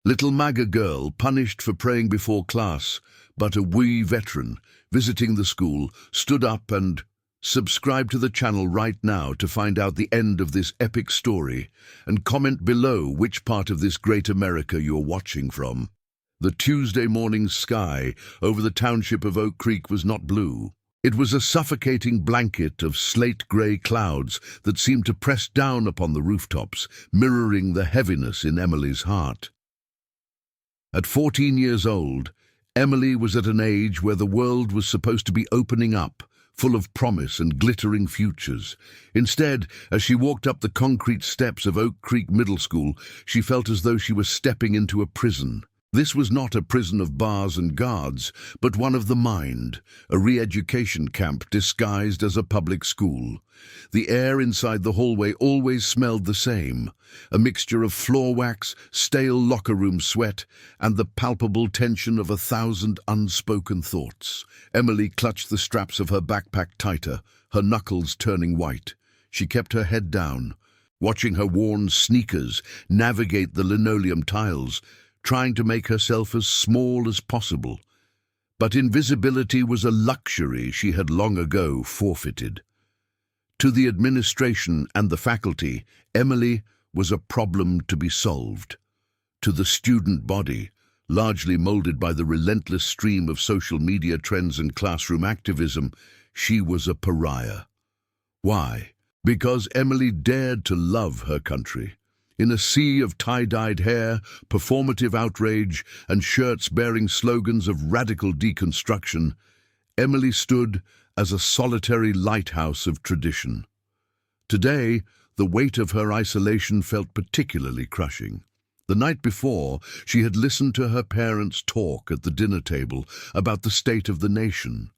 Little MAGA girl punished for praying before class, but a wee veteran visiting the school stood up and subscribe to the channel right now to find out the end of this epic story, and comment below which part of this great America you're watching from. The Tuesday morning sky over the township of Oak Creek was not blue. It was a suffocating blanket of slate-grey clouds that seemed to press down upon the rooftops, mirroring the heaviness in Emily's heart. At 14 years old, Emily was at an age where the world was supposed to be opening up, full of promise and glittering futures. Instead, as she walked up the concrete steps of Oak Creek Middle School, she felt as though she was stepping into a prison. This was not a prison of bars and guards, but one of the mind, a re-education camp disguised as a public school. The air inside the hallway always smelled the same, a mixture of floor wax, stale locker room sweat, and the palpable tension of 1,000 unspoken thoughts. Emily clutched the straps of her backpack tighter, her knuckles turning white. She kept her head down, watching her worn sneakers navigate the linoleum tiles, trying to make herself as small as possible. But invisibility was a luxury she had long ago forfeited. To the administration and the faculty, Emily was a problem to be solved. To the student body, largely molded by the relentless stream of social media trends and classroom activism, she was a pariah. Why? Because Emily dared to love her country. In a sea of tie-dyed hair, performative outrage, and shirts bearing slogans of radical deconstruction, Emily stood as a solitary lighthouse of tradition. Today, the weight of her isolation felt particularly crushing. The night before, she had listened to her parents talk at the dinner table about the state of the nation,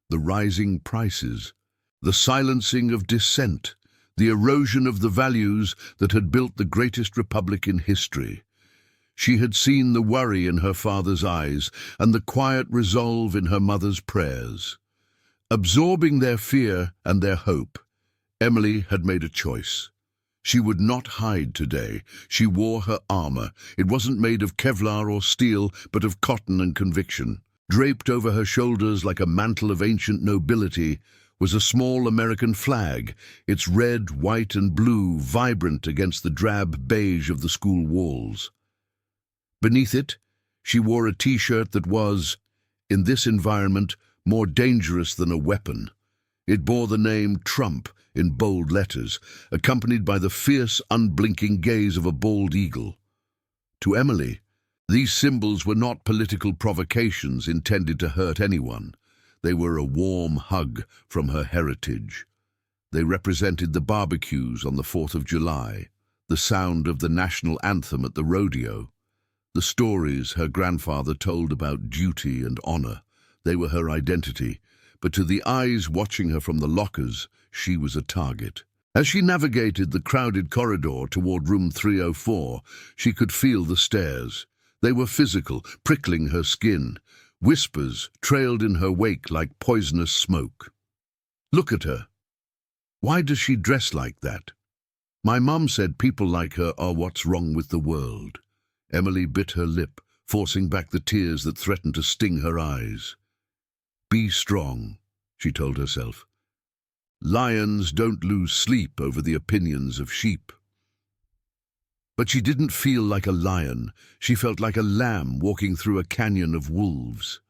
the rising prices, the silencing of dissent, the erosion of the values that had built the greatest republic in history. She had seen the worry in her father's eyes and the quiet resolve in her mother's prayers. Absorbing their fear and their hope, Emily had made a choice. She would not hide today. She wore her armor. It wasn't made of Kevlar or steel, but of cotton and conviction. Draped over her shoulders like a mantle of ancient nobility was a small American flag, its red, white, and blue vibrant against the drab beige of the school walls. Beneath it, she wore a T-shirt that was, in this environment, more dangerous than a weapon. It bore the name Trump in bold letters, accompanied by the fierce, unblinking gaze of a bald eagle. To Emily, these symbols were not political provocations intended to hurt anyone. They were a warm hug from her heritage. They represented the barbecues on the 4th of July, the sound of the national anthem at the rodeo, the stories her grandfather told about duty and honor. They were her identity, but to the eyes watching her from the lockers, she was a target. As she navigated the crowded corridor toward room 304, she could feel the stares. They were physical, prickling her skin. Whispers trailed in her wake like poisonous smoke. Look at her. Why does she dress like that? My mum said people like her are what's wrong with the world. Emily bit her lip, forcing back the tears that threatened to sting her eyes. Be strong, she told herself. Lions don't lose sleep over the opinions of sheep. But she didn't feel like a lion. She felt like a lamb walking through a canyon of wolves.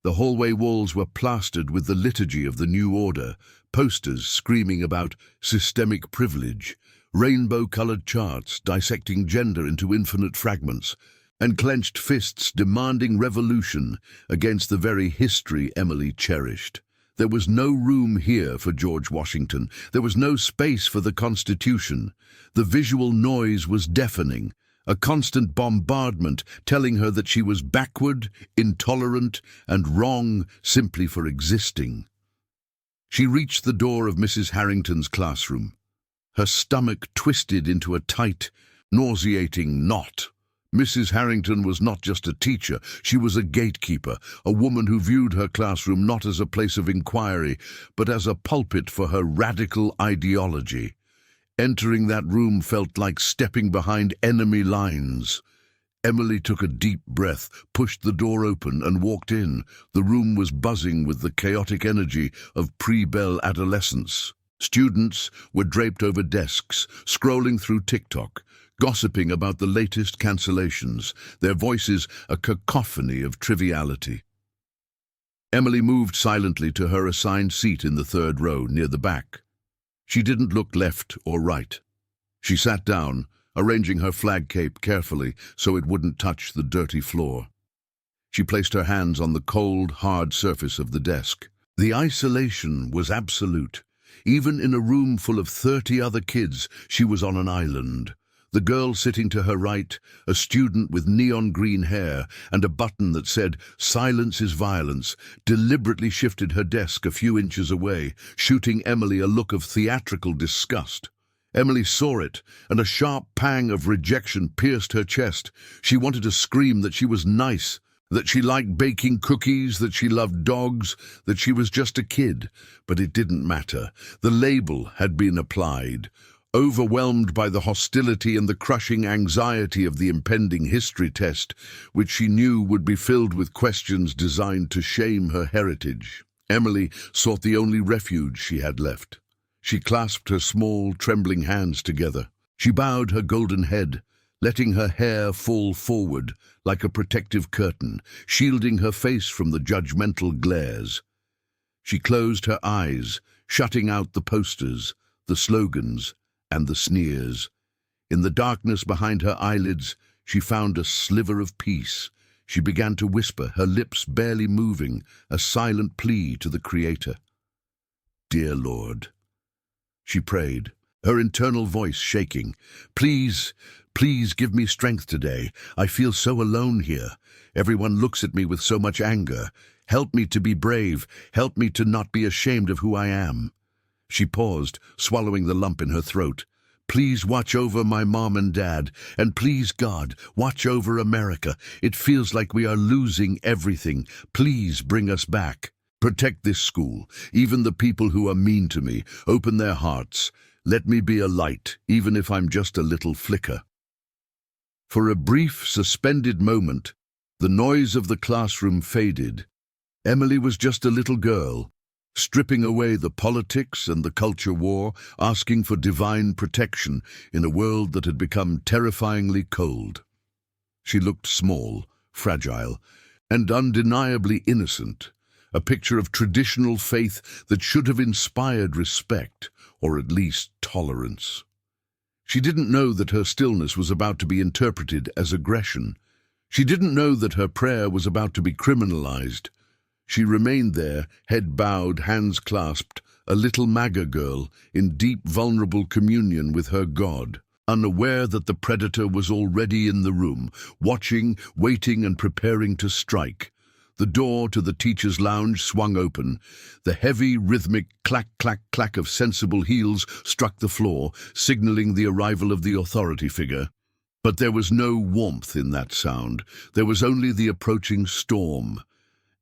The hallway walls were plastered with the liturgy of the New Order, posters screaming about systemic privilege, rainbow-colored charts dissecting gender into infinite fragments, and clenched fists demanding revolution against the very history Emily cherished. There was no room here for George Washington. There was no space for the Constitution. The visual noise was deafening, a constant bombardment telling her that she was backward, intolerant, and wrong simply for existing. She reached the door of Mrs. Harrington's classroom. Her stomach twisted into a tight, nauseating knot. Mrs. Harrington was not just a teacher, she was a gatekeeper, a woman who viewed her classroom not as a place of inquiry, but as a pulpit for her radical ideology. Entering that room felt like stepping behind enemy lines. Emily took a deep breath, pushed the door open, and walked in. The room was buzzing with the chaotic energy of pre-bell adolescence. Students were draped over desks, scrolling through TikTok, gossiping about the latest cancellations, their voices a cacophony of triviality. Emily moved silently to her assigned seat in the third row near the back. She didn't look left or right. She sat down, arranging her flag cape carefully so it wouldn't touch the dirty floor. She placed her hands on the cold, hard surface of the desk. The isolation was absolute. Even in a room full of 30 other kids, she was on an island. The girl sitting to her right, a student with neon green hair and a button that said, "Silence is violence," deliberately shifted her desk a few inches away, shooting Emily a look of theatrical disgust. Emily saw it, and a sharp pang of rejection pierced her chest. She wanted to scream that she was nice, that she liked baking cookies, that she loved dogs, that she was just a kid. But it didn't matter. The label had been applied. Overwhelmed by the hostility and the crushing anxiety of the impending history test, which she knew would be filled with questions designed to shame her heritage, Emily sought the only refuge she had left. She clasped her small, trembling hands together. She bowed her golden head, letting her hair fall forward like a protective curtain, shielding her face from the judgmental glares. She closed her eyes, shutting out the posters, the slogans, and the sneers. In the darkness behind her eyelids, she found a sliver of peace. She began to whisper, her lips barely moving, a silent plea to the Creator. "Dear Lord," she prayed, her internal voice shaking. Please give me strength today. I feel so alone here. Everyone looks at me with so much anger. Help me to be brave. Help me to not be ashamed of who I am." She paused, swallowing the lump in her throat. "Please watch over my mom and dad, and please, God, watch over America. It feels like we are losing everything. Please bring us back. Protect this school, even the people who are mean to me. Open their hearts. Let me be a light, even if I'm just a little flicker." For a brief, suspended moment, the noise of the classroom faded. Emily was just a little girl, stripping away the politics and the culture war, asking for divine protection in a world that had become terrifyingly cold. She looked small, fragile, and undeniably innocent, a picture of traditional faith that should have inspired respect, or at least tolerance. She didn't know that her stillness was about to be interpreted as aggression. She didn't know that her prayer was about to be criminalized. She remained there, head bowed, hands clasped, a little MAGA girl in deep, vulnerable communion with her God, unaware that the predator was already in the room, watching, waiting, and preparing to strike. The door to the teacher's lounge swung open. The heavy, rhythmic clack, clack, clack of sensible heels struck the floor, signaling the arrival of the authority figure. But there was no warmth in that sound. There was only the approaching storm.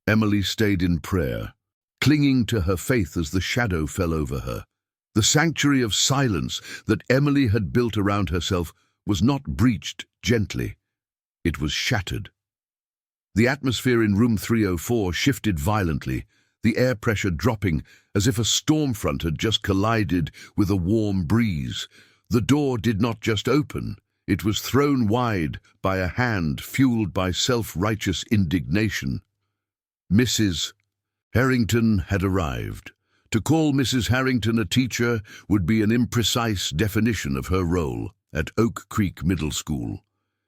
Emily stayed in prayer, clinging to her faith as the shadow fell over her. The sanctuary of silence that Emily had built around herself was not breached gently. It was shattered. The atmosphere in room 304 shifted violently, the air pressure dropping as if a storm front had just collided with a warm breeze. The door did not just open, it was thrown wide by a hand fueled by self-righteous indignation. Mrs. Harrington had arrived. To call Mrs. Harrington a teacher would be an imprecise definition of her role at Oak Creek Middle School.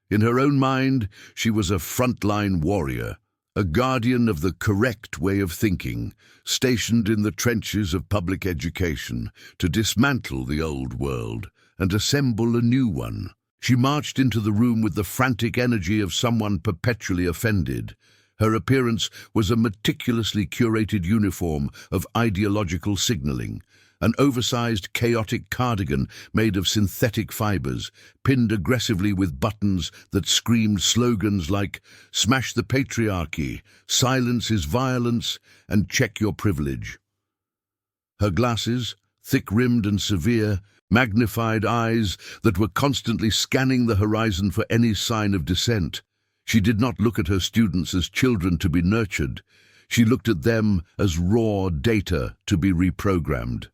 In her own mind, she was a frontline warrior, a guardian of the correct way of thinking, stationed in the trenches of public education to dismantle the old world and assemble a new one. She marched into the room with the frantic energy of someone perpetually offended. Her appearance was a meticulously curated uniform of ideological signaling, an oversized, chaotic cardigan made of synthetic fibers, pinned aggressively with buttons that screamed slogans like "Smash the patriarchy," "Silence is violence," and "Check your privilege." Her glasses, thick-rimmed and severe, magnified eyes that were constantly scanning the horizon for any sign of dissent. She did not look at her students as children to be nurtured. She looked at them as raw data to be reprogrammed.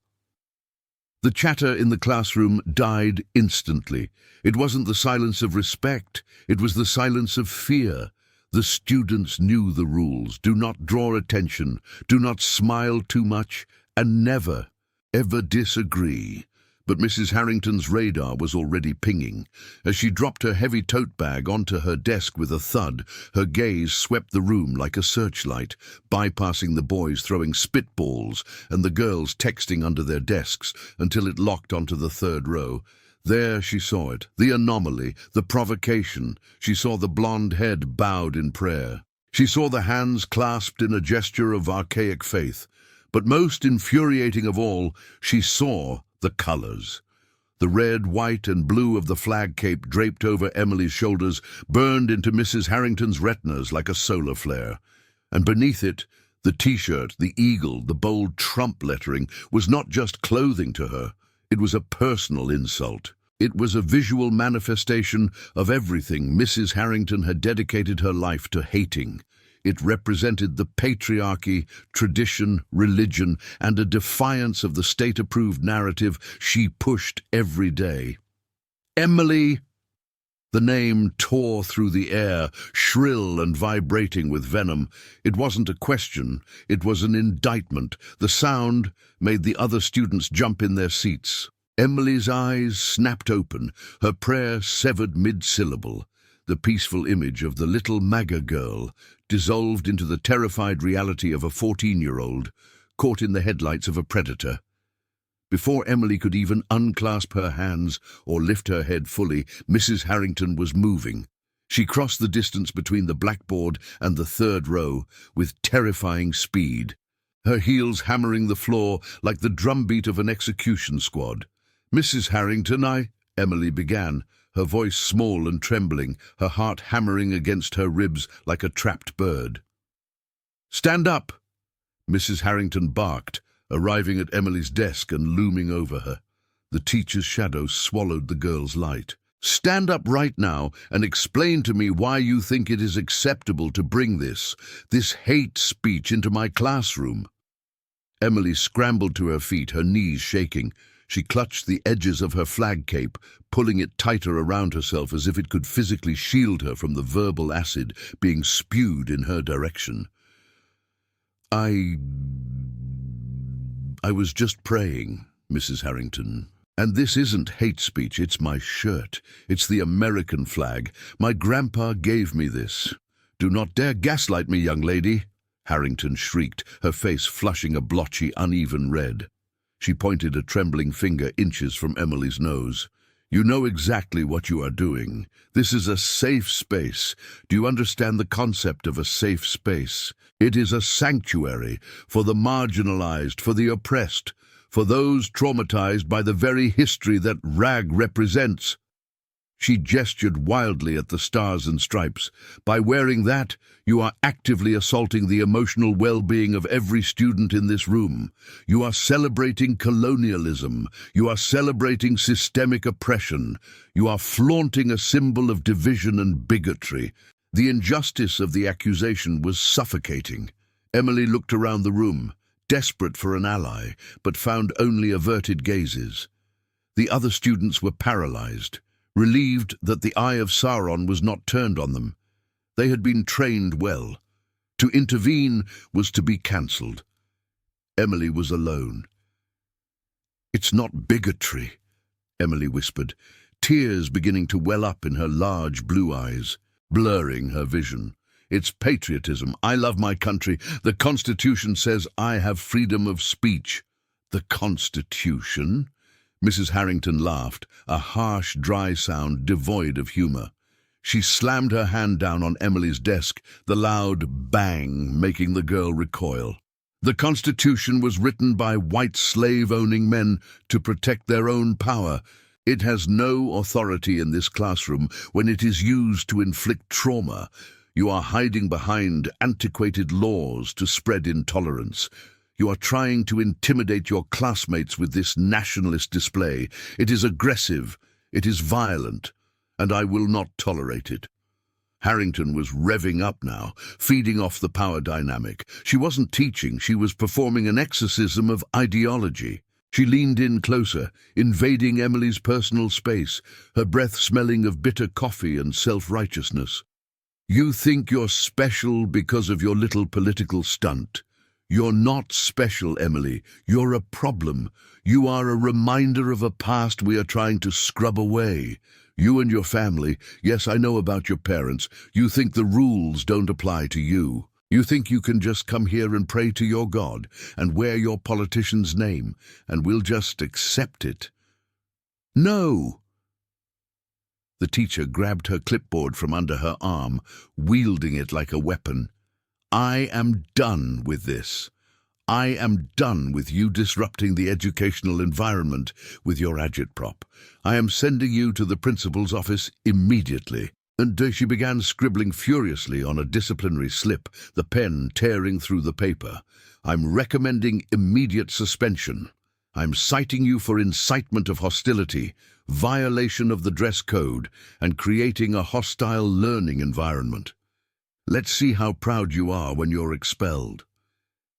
The chatter in the classroom died instantly. It wasn't the silence of respect, it was the silence of fear. The students knew the rules. Do not draw attention, do not smile too much, and never, ever disagree. But Mrs. Harrington's radar was already pinging. As she dropped her heavy tote bag onto her desk with a thud, her gaze swept the room like a searchlight, bypassing the boys throwing spitballs and the girls texting under their desks until it locked onto the third row. There she saw it, the anomaly, the provocation. She saw the blonde head bowed in prayer. She saw the hands clasped in a gesture of archaic faith. But most infuriating of all, she saw the colors. The red, white, and blue of the flag cape draped over Emily's shoulders burned into Mrs. Harrington's retinas like a solar flare. And beneath it, the T-shirt, the eagle, the bold Trump lettering was not just clothing to her. It was a personal insult. It was a visual manifestation of everything Mrs. Harrington had dedicated her life to hating. It represented the patriarchy, tradition, religion, and a defiance of the state-approved narrative she pushed every day. Emily! The name tore through the air, shrill and vibrating with venom. It wasn't a question, it was an indictment. The sound made the other students jump in their seats. Emily's eyes snapped open, her prayer severed mid-syllable. The peaceful image of the little MAGA girl dissolved into the terrified reality of a 14-year-old caught in the headlights of a predator. Before Emily could even unclasp her hands or lift her head fully, Mrs. Harrington was moving. She crossed the distance between the blackboard and the third row with terrifying speed, her heels hammering the floor like the drumbeat of an execution squad. "Mrs. Harrington, Emily began, her voice small and trembling, her heart hammering against her ribs like a trapped bird. "Stand up!" Mrs. Harrington barked, arriving at Emily's desk and looming over her. The teacher's shadow swallowed the girl's light. "Stand up right now and explain to me why you think it is acceptable to bring this hate speech into my classroom." Emily scrambled to her feet, her knees shaking. She clutched the edges of her flag cape, pulling it tighter around herself as if it could physically shield her from the verbal acid being spewed in her direction. I was just praying, Mrs. Harrington. And this isn't hate speech, it's my shirt. It's the American flag. My grandpa gave me this. "Do not dare gaslight me, young lady," Harrington shrieked, her face flushing a blotchy, uneven red. She pointed a trembling finger inches from Emily's nose. "You know exactly what you are doing. This is a safe space. Do you understand the concept of a safe space? It is a sanctuary for the marginalized, for the oppressed, for those traumatized by the very history that RAG represents." She gestured wildly at the stars and stripes. "By wearing that, you are actively assaulting the emotional well-being of every student in this room. You are celebrating colonialism. You are celebrating systemic oppression. You are flaunting a symbol of division and bigotry." The injustice of the accusation was suffocating. Emily looked around the room, desperate for an ally, but found only averted gazes. The other students were paralyzed, relieved that the eye of Sauron was not turned on them. They had been trained well. To intervene was to be cancelled. Emily was alone. "It's not bigotry," Emily whispered, tears beginning to well up in her large blue eyes, blurring her vision. "It's patriotism. I love my country. The Constitution says I have freedom of speech." "The Constitution?" Mrs. Harrington laughed, a harsh, dry sound devoid of humor. She slammed her hand down on Emily's desk, the loud bang making the girl recoil. "The Constitution was written by white slave-owning men to protect their own power. It has no authority in this classroom when it is used to inflict trauma. You are hiding behind antiquated laws to spread intolerance. You are trying to intimidate your classmates with this nationalist display. It is aggressive, it is violent, and I will not tolerate it." Harrington was revving up now, feeding off the power dynamic. She wasn't teaching, she was performing an exorcism of ideology. She leaned in closer, invading Emily's personal space, her breath smelling of bitter coffee and self-righteousness. You think you're special because of your little political stunt. You're not special, Emily. You're a problem. You are a reminder of a past we are trying to scrub away. You and your family, yes, I know about your parents. You think the rules don't apply to you. You think you can just come here and pray to your God and wear your politician's name, and we'll just accept it. No! The teacher grabbed her clipboard from under her arm, wielding it like a weapon. I am done with this. I am done with you disrupting the educational environment with your agitprop. I am sending you to the principal's office immediately. And she began scribbling furiously on a disciplinary slip, the pen tearing through the paper. I'm recommending immediate suspension. I'm citing you for incitement of hostility, violation of the dress code, and creating a hostile learning environment. Let's see how proud you are when you're expelled.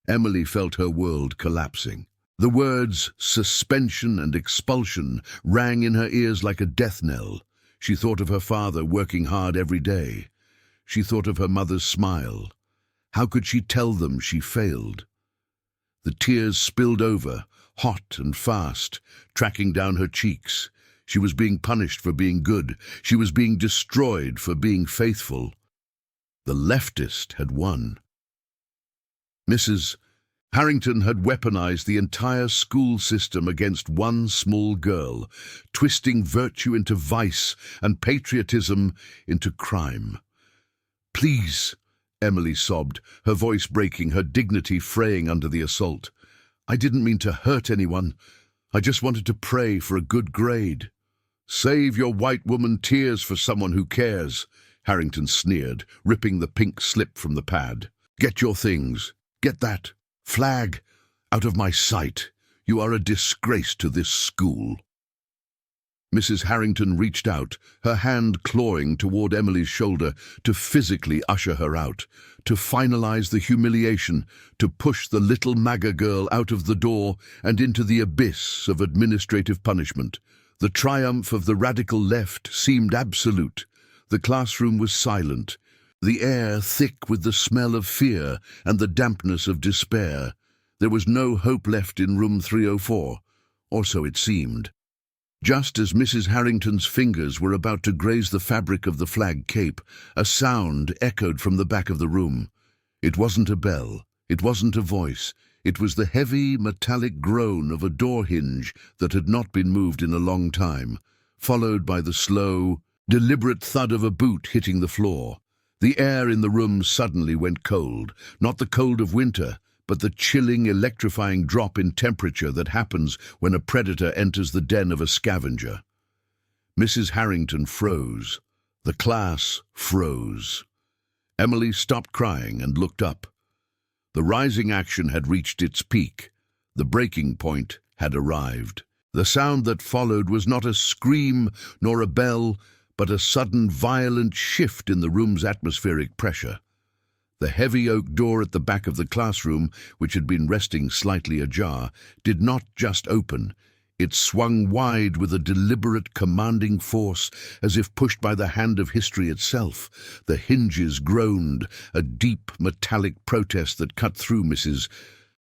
Emily felt her world collapsing. The words suspension and expulsion rang in her ears like a death knell. She thought of her father working hard every day. She thought of her mother's smile. How could she tell them she failed? The tears spilled over, hot and fast, tracking down her cheeks. She was being punished for being good. She was being destroyed for being faithful. The leftist had won. Mrs. Harrington had weaponized the entire school system against one small girl, twisting virtue into vice and patriotism into crime. Please, Emily sobbed, her voice breaking, her dignity fraying under the assault. I didn't mean to hurt anyone. I just wanted to pray for a good grade. Save your white woman tears for someone who cares, Harrington sneered, ripping the pink slip from the pad. Get your things. Get that flag out of my sight. You are a disgrace to this school. Mrs. Harrington reached out, her hand clawing toward Emily's shoulder to physically usher her out, to finalize the humiliation, to push the little MAGA girl out of the door and into the abyss of administrative punishment. The triumph of the radical left seemed absolute. The classroom was silent, the air thick with the smell of fear and the dampness of despair. There was no hope left in room 304, or so it seemed. Just as Mrs. Harrington's fingers were about to graze the fabric of the flag cape, a sound echoed from the back of the room. It wasn't a bell, it wasn't a voice, it was the heavy, metallic groan of a door hinge that had not been moved in a long time, followed by the slow, deliberate thud of a boot hitting the floor. The air in the room suddenly went cold, not the cold of winter, but the chilling, electrifying drop in temperature that happens when a predator enters the den of a scavenger. Mrs. Harrington froze. The class froze. Emily stopped crying and looked up. The rising action had reached its peak. The breaking point had arrived. The sound that followed was not a scream nor a bell, but a sudden violent shift in the room's atmospheric pressure. The heavy oak door at the back of the classroom, which had been resting slightly ajar, did not just open. It swung wide with a deliberate, commanding force, as if pushed by the hand of history itself. The hinges groaned, a deep, metallic protest that cut through Mrs.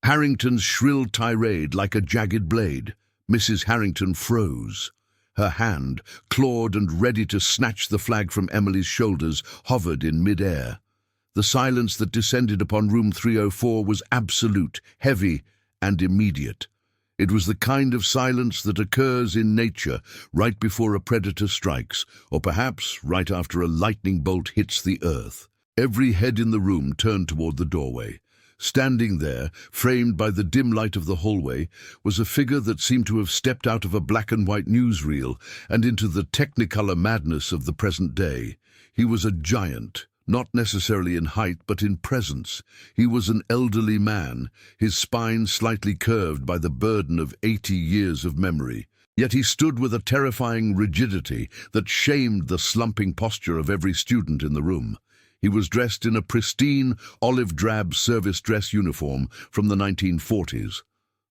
Harrington's shrill tirade like a jagged blade. Mrs. Harrington froze. Her hand, clawed and ready to snatch the flag from Emily's shoulders, hovered in mid-air. The silence that descended upon room 304 was absolute, heavy, and immediate. It was the kind of silence that occurs in nature right before a predator strikes, or perhaps right after a lightning bolt hits the earth. Every head in the room turned toward the doorway. Standing there, framed by the dim light of the hallway, was a figure that seemed to have stepped out of a black-and-white newsreel and into the technicolor madness of the present day. He was a giant, not necessarily in height but in presence. He was an elderly man, his spine slightly curved by the burden of 80 years of memory. Yet he stood with a terrifying rigidity that shamed the slumping posture of every student in the room. He was dressed in a pristine, olive-drab service dress uniform from the 1940s.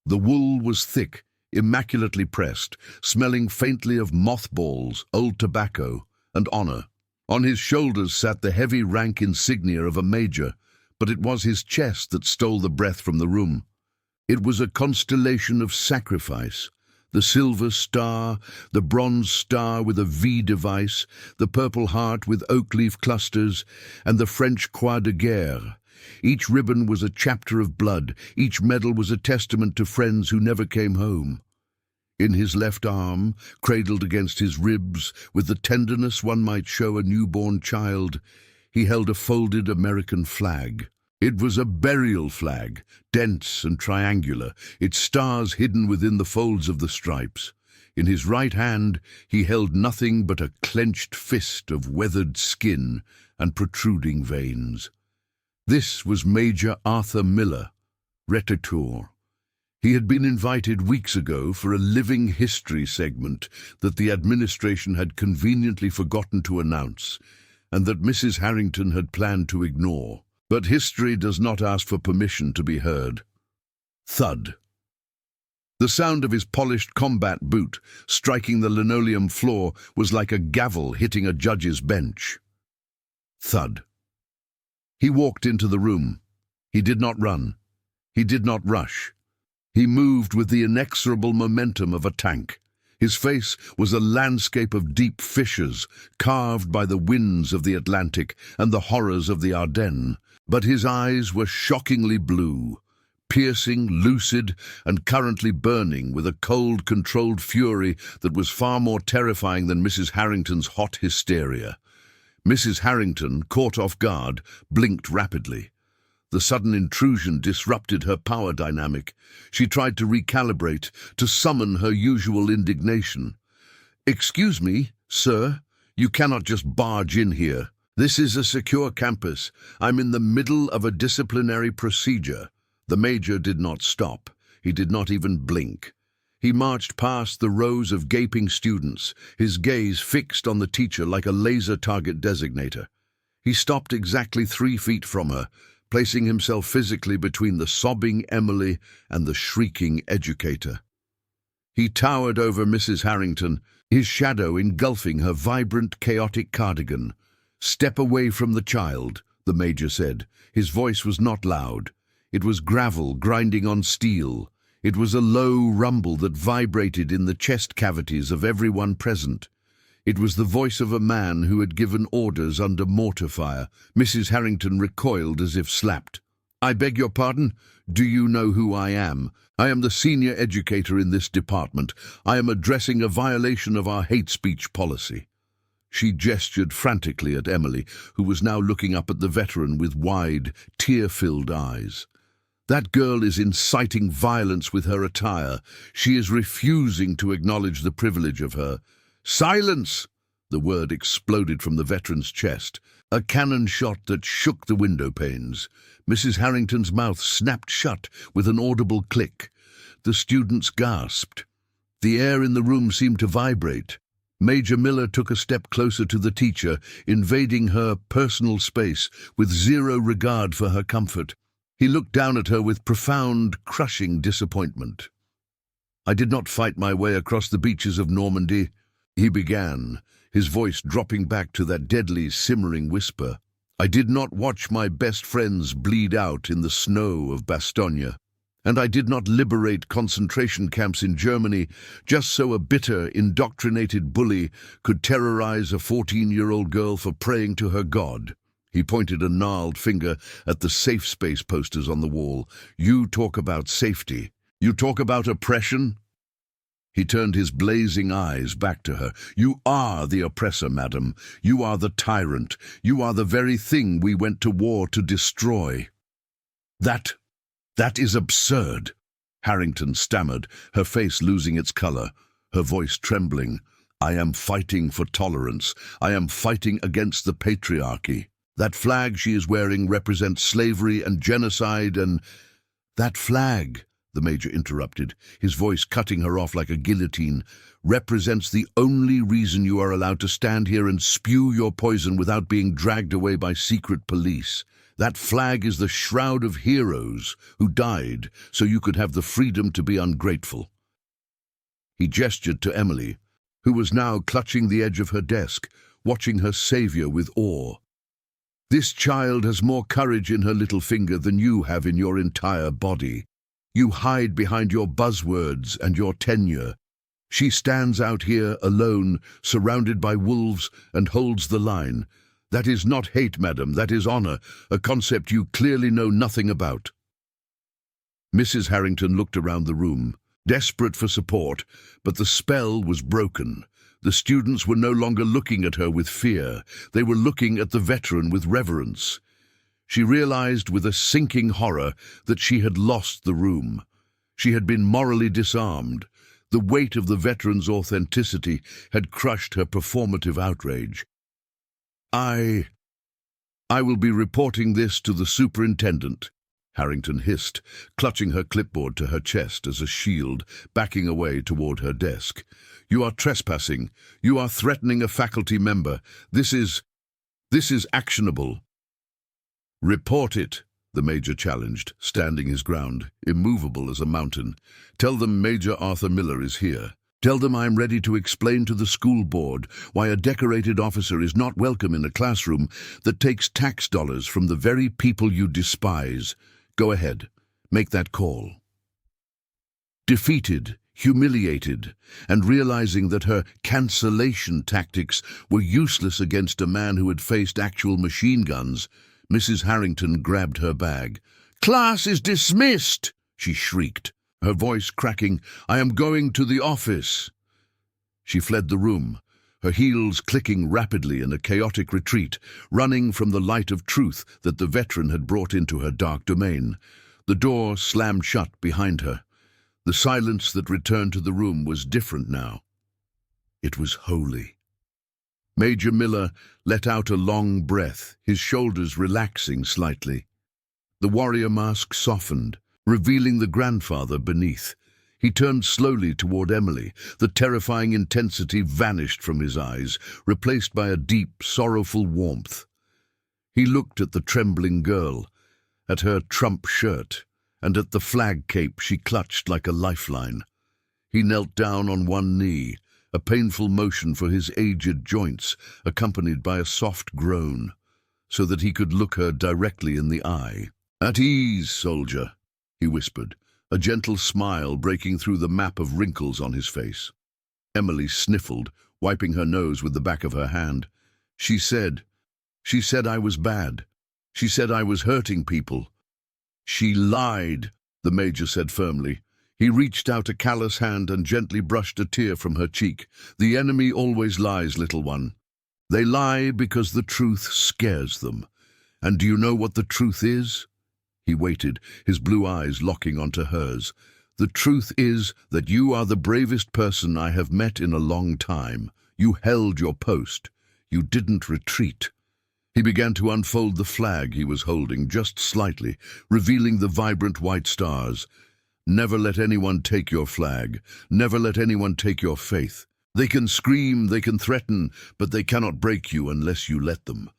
The wool was thick, immaculately pressed, smelling faintly of mothballs, old tobacco, and honor. On his shoulders sat the heavy rank insignia of a major, but it was his chest that stole the breath from the room. It was a constellation of sacrifice. The silver star, the bronze star with a V device, the purple heart with oak leaf clusters, and the French Croix de Guerre. Each ribbon was a chapter of blood, each medal was a testament to friends who never came home. In his left arm, cradled against his ribs, with the tenderness one might show a newborn child, he held a folded American flag. It was a burial flag, dense and triangular, its stars hidden within the folds of the stripes. In his right hand, he held nothing but a clenched fist of weathered skin and protruding veins. This was Major Arthur Miller, Rhétateur. He had been invited weeks ago for a living history segment that the administration had conveniently forgotten to announce, and that Mrs. Harrington had planned to ignore. But history does not ask for permission to be heard. Thud. The sound of his polished combat boot striking the linoleum floor was like a gavel hitting a judge's bench. Thud. He walked into the room. He did not run. He did not rush. He moved with the inexorable momentum of a tank. His face was a landscape of deep fissures, carved by the winds of the Atlantic and the horrors of the Ardennes. But his eyes were shockingly blue, piercing, lucid, and currently burning with a cold, controlled fury that was far more terrifying than Mrs. Harrington's hot hysteria. Mrs. Harrington, caught off guard, blinked rapidly. The sudden intrusion disrupted her power dynamic. She tried to recalibrate, to summon her usual indignation. "Excuse me, sir, you cannot just barge in here. This is a secure campus. I'm in the middle of a disciplinary procedure." The major did not stop. He did not even blink. He marched past the rows of gaping students, his gaze fixed on the teacher like a laser target designator. He stopped exactly 3 feet from her, placing himself physically between the sobbing Emily and the shrieking educator. He towered over Mrs. Harrington, his shadow engulfing her vibrant, chaotic cardigan. "Step away from the child," the major said. His voice was not loud. It was gravel grinding on steel. It was a low rumble that vibrated in the chest cavities of everyone present. It was the voice of a man who had given orders under mortar fire. Mrs. Harrington recoiled as if slapped. "I beg your pardon? Do you know who I am? I am the senior educator in this department. I am addressing a violation of our hate speech policy." She gestured frantically at Emily, who was now looking up at the veteran with wide, tear-filled eyes. "That girl is inciting violence with her attire. She is refusing to acknowledge the privilege of her—" "Silence!" The word exploded from the veteran's chest, a cannon shot that shook the window panes. Mrs. Harrington's mouth snapped shut with an audible click. The students gasped. The air in the room seemed to vibrate. Major Miller took a step closer to the teacher, invading her personal space with zero regard for her comfort. He looked down at her with profound, crushing disappointment. "I did not fight my way across the beaches of Normandy," he began, his voice dropping back to that deadly, simmering whisper. "I did not watch my best friends bleed out in the snow of Bastogne. And I did not liberate concentration camps in Germany just so a bitter, indoctrinated bully could terrorize a 14-year-old girl for praying to her God." He pointed a gnarled finger at the safe space posters on the wall. "You talk about safety. You talk about oppression?" He turned his blazing eyes back to her. "You are the oppressor, madam. You are the tyrant. You are the very thing we went to war to destroy." That is absurd," Harrington stammered, her face losing its color, her voice trembling. "I am fighting for tolerance. I am fighting against the patriarchy. That flag she is wearing represents slavery and genocide and—" "That flag," the Major interrupted, his voice cutting her off like a guillotine, represents the only reason you are allowed to stand here and spew your poison without being dragged away by secret police. That flag is the shroud of heroes who died so you could have the freedom to be ungrateful. He gestured to Emily, who was now clutching the edge of her desk, watching her savior with awe. This child has more courage in her little finger than you have in your entire body. You hide behind your buzzwords and your tenure. She stands out here alone, surrounded by wolves, and holds the line. That is not hate, madam, that is honor, a concept you clearly know nothing about. Mrs. Harrington looked around the room, desperate for support, but the spell was broken. The students were no longer looking at her with fear. They were looking at the veteran with reverence. She realized with a sinking horror that she had lost the room. She had been morally disarmed. The weight of the veteran's authenticity had crushed her performative outrage. I will be reporting this to the superintendent, Harrington hissed, clutching her clipboard to her chest as a shield, backing away toward her desk. You are trespassing. You are threatening a faculty member. This is actionable. Report it, the Major challenged, standing his ground, immovable as a mountain. Tell them Major Arthur Miller is here. Tell them I am ready to explain to the school board why a decorated officer is not welcome in a classroom that takes tax dollars from the very people you despise. Go ahead, make that call. Defeated, humiliated, and realizing that her cancellation tactics were useless against a man who had faced actual machine guns, Mrs. Harrington grabbed her bag. "Class is dismissed!" she shrieked, her voice cracking. "I am going to the office." She fled the room, her heels clicking rapidly in a chaotic retreat, running from the light of truth that the veteran had brought into her dark domain. The door slammed shut behind her. The silence that returned to the room was different now. It was holy. Major Miller let out a long breath, his shoulders relaxing slightly. The warrior mask softened, revealing the grandfather beneath. He turned slowly toward Emily. The terrifying intensity vanished from his eyes, replaced by a deep, sorrowful warmth. He looked at the trembling girl, at her Trump shirt, and at the flag cape she clutched like a lifeline. He knelt down on one knee, a painful motion for his aged joints, accompanied by a soft groan, so that he could look her directly in the eye. "At ease, soldier," he whispered, a gentle smile breaking through the map of wrinkles on his face. Emily sniffled, wiping her nose with the back of her hand. She said I was bad. She said I was hurting people. She lied," the Major said firmly. He reached out a callous hand and gently brushed a tear from her cheek. "The enemy always lies, little one. They lie because the truth scares them. And do you know what the truth is?" He waited, his blue eyes locking onto hers. "The truth is that you are the bravest person I have met in a long time. You held your post. You didn't retreat." He began to unfold the flag he was holding just slightly, revealing the vibrant white stars. "Never let anyone take your flag. Never let anyone take your faith. They can scream, they can threaten, but they cannot break you unless you let them."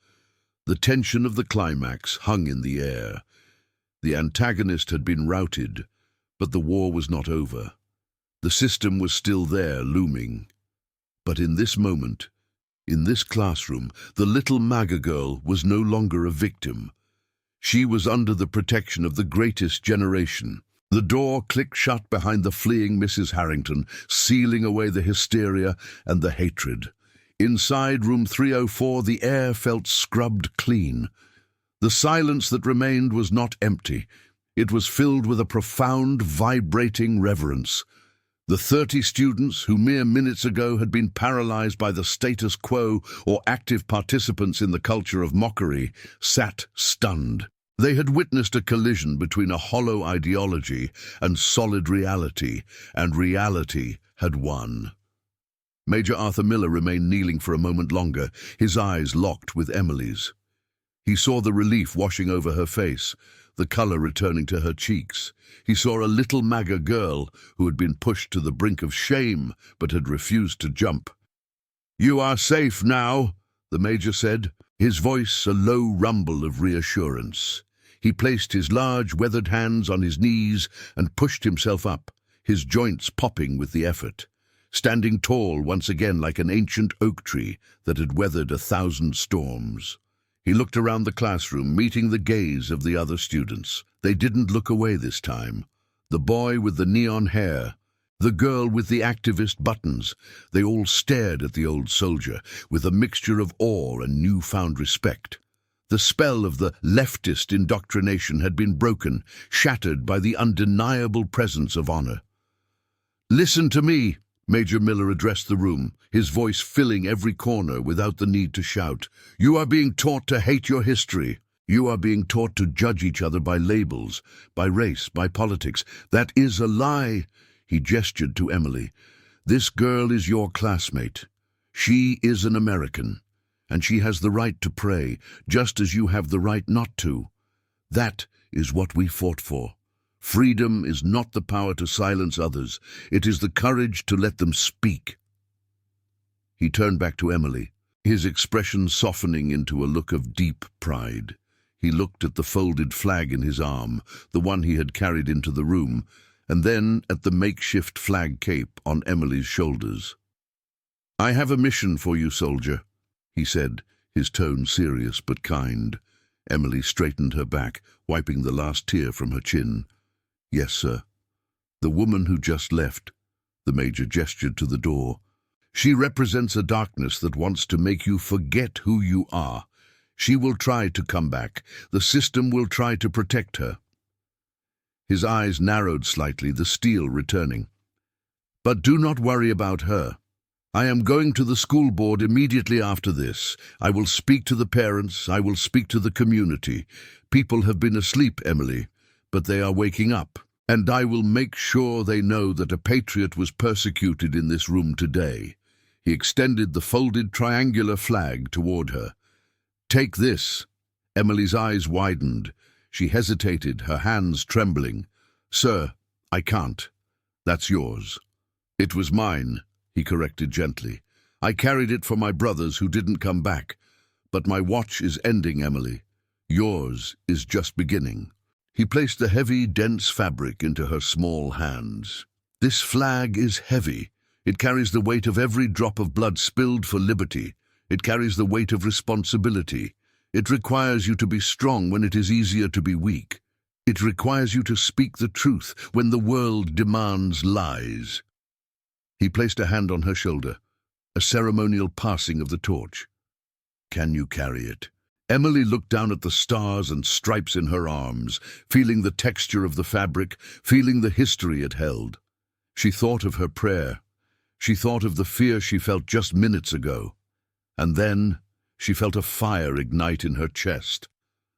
The tension of the climax hung in the air. The antagonist had been routed, but the war was not over. The system was still there, looming. But in this moment, in this classroom, the little MAGA girl was no longer a victim. She was under the protection of the greatest generation. The door clicked shut behind the fleeing Mrs. Harrington, sealing away the hysteria and the hatred. Inside room 304, the air felt scrubbed clean. The silence that remained was not empty. It was filled with a profound, vibrating reverence. The 30 students who mere minutes ago had been paralyzed by the status quo or active participants in the culture of mockery sat stunned. They had witnessed a collision between a hollow ideology and solid reality, and reality had won. Major Arthur Miller remained kneeling for a moment longer, his eyes locked with Emily's. He saw the relief washing over her face, the color returning to her cheeks. He saw a little MAGA girl who had been pushed to the brink of shame but had refused to jump. "You are safe now," the major said, his voice a low rumble of reassurance. He placed his large, weathered hands on his knees and pushed himself up, his joints popping with the effort, standing tall once again like an ancient oak tree that had weathered 1,000 storms. He looked around the classroom, meeting the gaze of the other students. They didn't look away this time. The boy with the neon hair, the girl with the activist buttons, they all stared at the old soldier with a mixture of awe and newfound respect. The spell of the leftist indoctrination had been broken, shattered by the undeniable presence of honor. "Listen to me," Major Miller addressed the room, his voice filling every corner without the need to shout. "You are being taught to hate your history. You are being taught to judge each other by labels, by race, by politics. That is a lie." He gestured to Emily. "This girl is your classmate. She is an American, and she has the right to pray, just as you have the right not to. That is what we fought for. Freedom is not the power to silence others. It is the courage to let them speak." He turned back to Emily, his expression softening into a look of deep pride. He looked at the folded flag in his arm, the one he had carried into the room, and then at the makeshift flag cape on Emily's shoulders. "I have a mission for you, soldier," he said, his tone serious but kind. Emily straightened her back, wiping the last tear from her chin. "Yes, sir." "The woman who just left," the major gestured to the door. "She represents a darkness that wants to make you forget who you are. She will try to come back. The system will try to protect her." His eyes narrowed slightly, the steel returning. "But do not worry about her. I am going to the school board immediately after this. I will speak to the parents. I will speak to the community. People have been asleep, Emily, but they are waking up. And I will make sure they know that a patriot was persecuted in this room today." He extended the folded triangular flag toward her. "Take this." Emily's eyes widened. She hesitated, her hands trembling. "Sir, I can't. That's yours." "It was mine," he corrected gently. "I carried it for my brothers who didn't come back. But my watch is ending, Emily. Yours is just beginning." He placed the heavy, dense fabric into her small hands. "This flag is heavy. It carries the weight of every drop of blood spilled for liberty. It carries the weight of responsibility. It requires you to be strong when it is easier to be weak. It requires you to speak the truth when the world demands lies." He placed a hand on her shoulder, a ceremonial passing of the torch. "Can you carry it?" Emily looked down at the stars and stripes in her arms, feeling the texture of the fabric, feeling the history it held. She thought of her prayer. She thought of the fear she felt just minutes ago. And then she felt a fire ignite in her chest,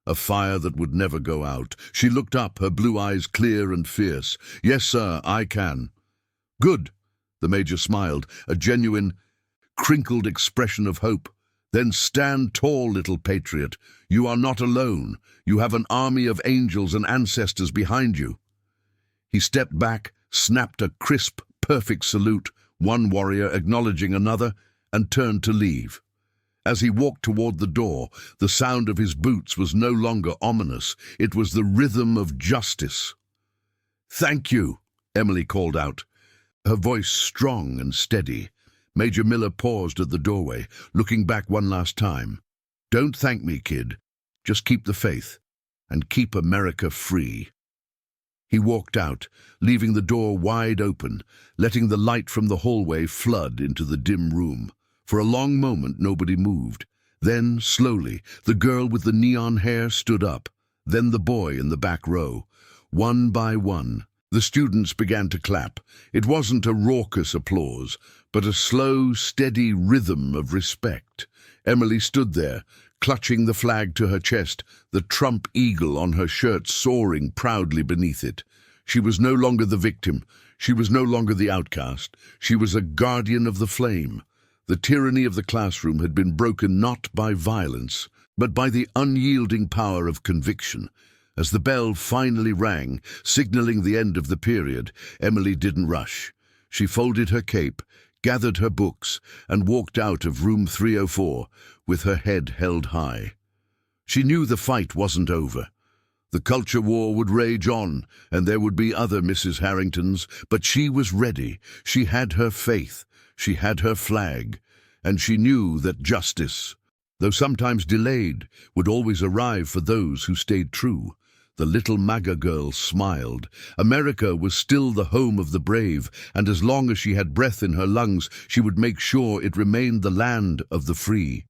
a fire that would never go out. She looked up, her blue eyes clear and fierce. "Yes, sir, I can." "Good," the major smiled, a genuine, crinkled expression of hope. "Then stand tall, little patriot. You are not alone. You have an army of angels and ancestors behind you." He stepped back, snapped a crisp, perfect salute, one warrior acknowledging another, and turned to leave. As he walked toward the door, the sound of his boots was no longer ominous. It was the rhythm of justice. "Thank you," Emily called out, her voice strong and steady. Major Miller paused at the doorway, looking back one last time. "Don't thank me, kid. Just keep the faith, and keep America free." He walked out, leaving the door wide open, letting the light from the hallway flood into the dim room. For a long moment, nobody moved. Then, slowly, the girl with the neon hair stood up, then the boy in the back row. One by one, the students began to clap. It wasn't a raucous applause, but a slow, steady rhythm of respect. Emily stood there, clutching the flag to her chest, the Trump eagle on her shirt soaring proudly beneath it. She was no longer the victim. She was no longer the outcast. She was a guardian of the flame. The tyranny of the classroom had been broken not by violence, but by the unyielding power of conviction. As the bell finally rang, signaling the end of the period, Emily didn't rush. She folded her cape, gathered her books, and walked out of room 304 with her head held high. She knew the fight wasn't over. The culture war would rage on, and there would be other Mrs. Harringtons, but she was ready. She had her faith, she had her flag, and she knew that justice, though sometimes delayed, would always arrive for those who stayed true. The little MAGA girl smiled. America was still the home of the brave, and as long as she had breath in her lungs, she would make sure it remained the land of the free.